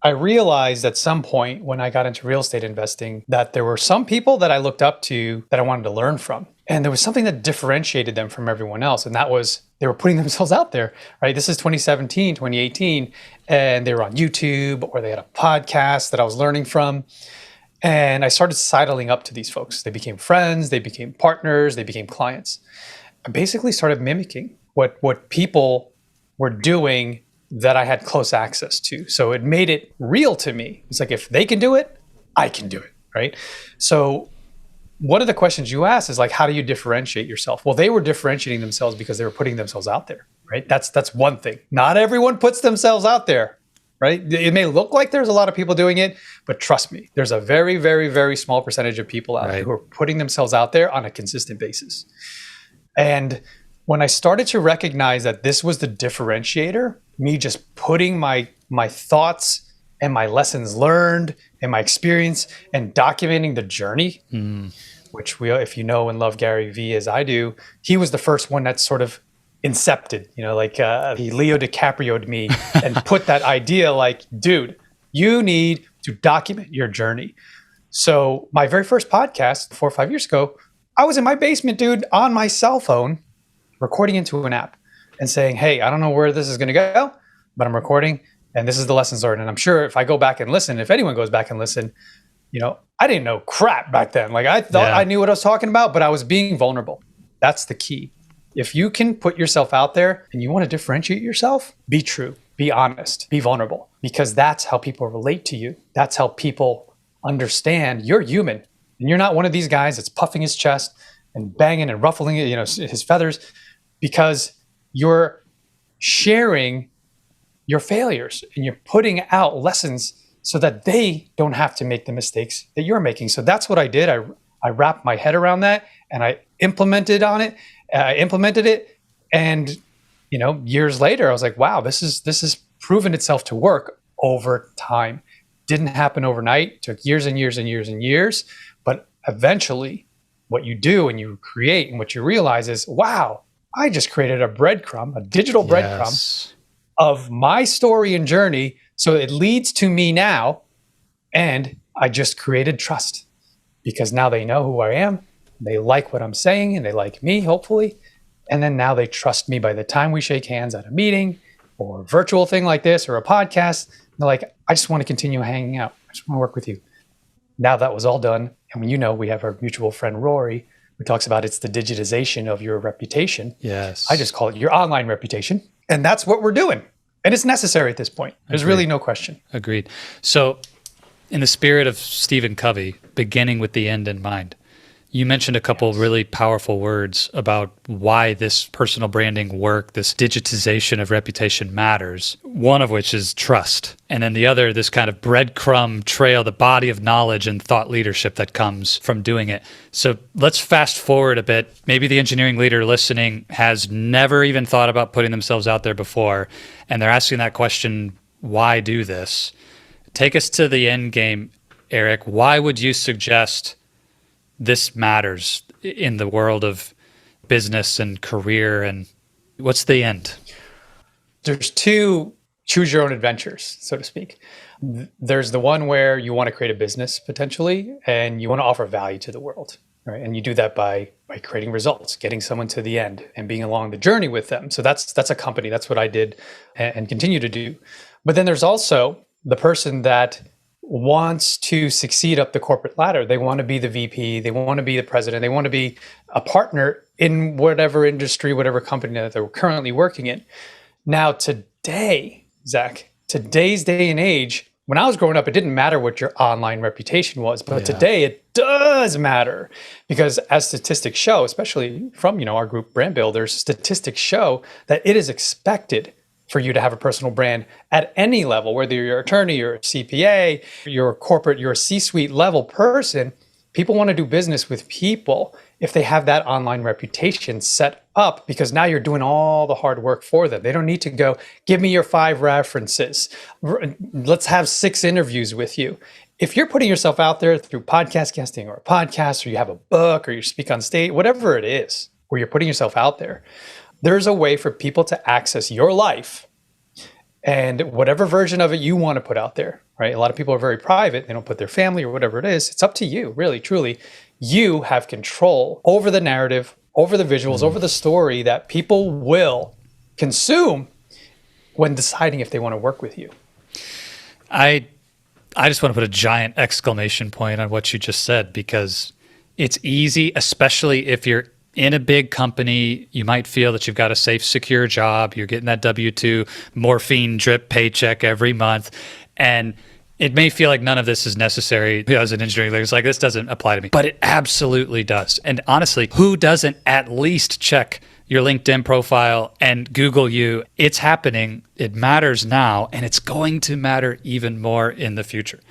I realized at some point when I got into real estate investing that there were some people that I looked up to that I wanted to learn from. And there was something that differentiated them from everyone else. And that was they were putting themselves out there, right? This is 2017, 2018. And they were on YouTube or they had a podcast that I was learning from. And I started sidling up to these folks. They became friends, they became partners, they became clients. I basically started mimicking what people were doing that I had close access to. So it made it real to me. It's like, if they can do it, I can do it, right? So one of the questions you asked is like, how do you differentiate yourself? Well, they were differentiating themselves because they were putting themselves out there, right? That's one thing. Not everyone puts themselves out there, right? It may look like there's a lot of people doing it, but trust me, there's a very, very, very small percentage of people out there who are putting themselves out there on a consistent basis. And when I started to recognize that this was the differentiator, me just putting my thoughts and my lessons learned and my experience and documenting the journey, which if you know and love Gary Vee as I do, he was the first one that sort of incepted, he Leo DiCaprio'd me and put that idea like, dude, you need to document your journey. So my very first podcast 4 or 5 years ago, I was in my basement, dude, on my cell phone, recording into an app and saying, hey, I don't know where this is going to go, but I'm recording and this is the lessons learned. And I'm sure if I go back and listen, if anyone goes back and listen, I didn't know crap back then. Like I thought I knew what I was talking about, but I was being vulnerable. That's the key. If you can put yourself out there and you want to differentiate yourself, be true, be honest, be vulnerable, because that's how people relate to you. That's how people understand you're human and you're not one of these guys that's puffing his chest and banging and ruffling his feathers, because you're sharing your failures and you're putting out lessons so that they don't have to make the mistakes that you're making. So that's what I did. I wrapped my head around that and I implemented it. And, years later, I was like, wow, this has proven itself to work over time. Didn't happen overnight, took years and years and years and years. But eventually what you do and you create and what you realize is, wow, I just created a digital breadcrumb of my story and journey. So it leads to me now. And I just created trust because now they know who I am. They like what I'm saying and they like me, hopefully. And then now they trust me by the time we shake hands at a meeting or a virtual thing like this or a podcast. They're like, I just want to continue hanging out. I just want to work with you. Now that was all done. And we have our mutual friend, Rory, who talks about it's the digitization of your reputation. Yes. I just call it your online reputation. And that's what we're doing. And it's necessary at this point. There's really no question. Agreed. So in the spirit of Stephen Covey, beginning with the end in mind, you mentioned a couple really powerful words about why this personal branding work, this digitization of reputation matters. One of which is trust. And then the other, this kind of breadcrumb trail, the body of knowledge and thought leadership that comes from doing it. So let's fast forward a bit. Maybe the engineering leader listening has never even thought about putting themselves out there before. And they're asking that question, why do this? Take us to the end game, Erik. Why would you suggest this matters in the world of business and career, and what's the end? There's two choose your own adventures, so to speak. There's the one where you want to create a business potentially, and you want to offer value to the world, right? And you do that by creating results, getting someone to the end and being along the journey with them. So that's a company. That's what I did and continue to do. But then there's also the person that wants to succeed up the corporate ladder. They want to be the VP. They want to be the president. They want to be a partner in whatever industry, whatever company that they're currently working in. Now, today, Zach, today's day and age, when I was growing up, it didn't matter what your online reputation was, but today it does matter, because as statistics show, especially from our group Brand Builders, statistics show that it is expected for you to have a personal brand at any level, whether you're an attorney, you're a CPA, you're a corporate, you're a C-suite level person. People want to do business with people if they have that online reputation set up, because now you're doing all the hard work for them. They don't need to go, give me your 5 references. Let's have 6 interviews with you. If you're putting yourself out there through podcast guesting or a podcast, or you have a book, or you speak on stage, whatever it is, where you're putting yourself out there, there's a way for people to access your life and whatever version of it you want to put out there, right? A lot of people are very private. They don't put their family or whatever it is. It's up to you, really, truly. You have control over the narrative, over the visuals, over the story that people will consume when deciding if they want to work with you. I just want to put a giant exclamation point on what you just said, because it's easy, especially if you're in a big company. You might feel that you've got a safe, secure job. You're getting that W-2 morphine drip paycheck every month. And it may feel like none of this is necessary as an engineering leader. It's like, this doesn't apply to me. But it absolutely does. And honestly, who doesn't at least check your LinkedIn profile and Google you? It's happening. It matters now, and it's going to matter even more in the future.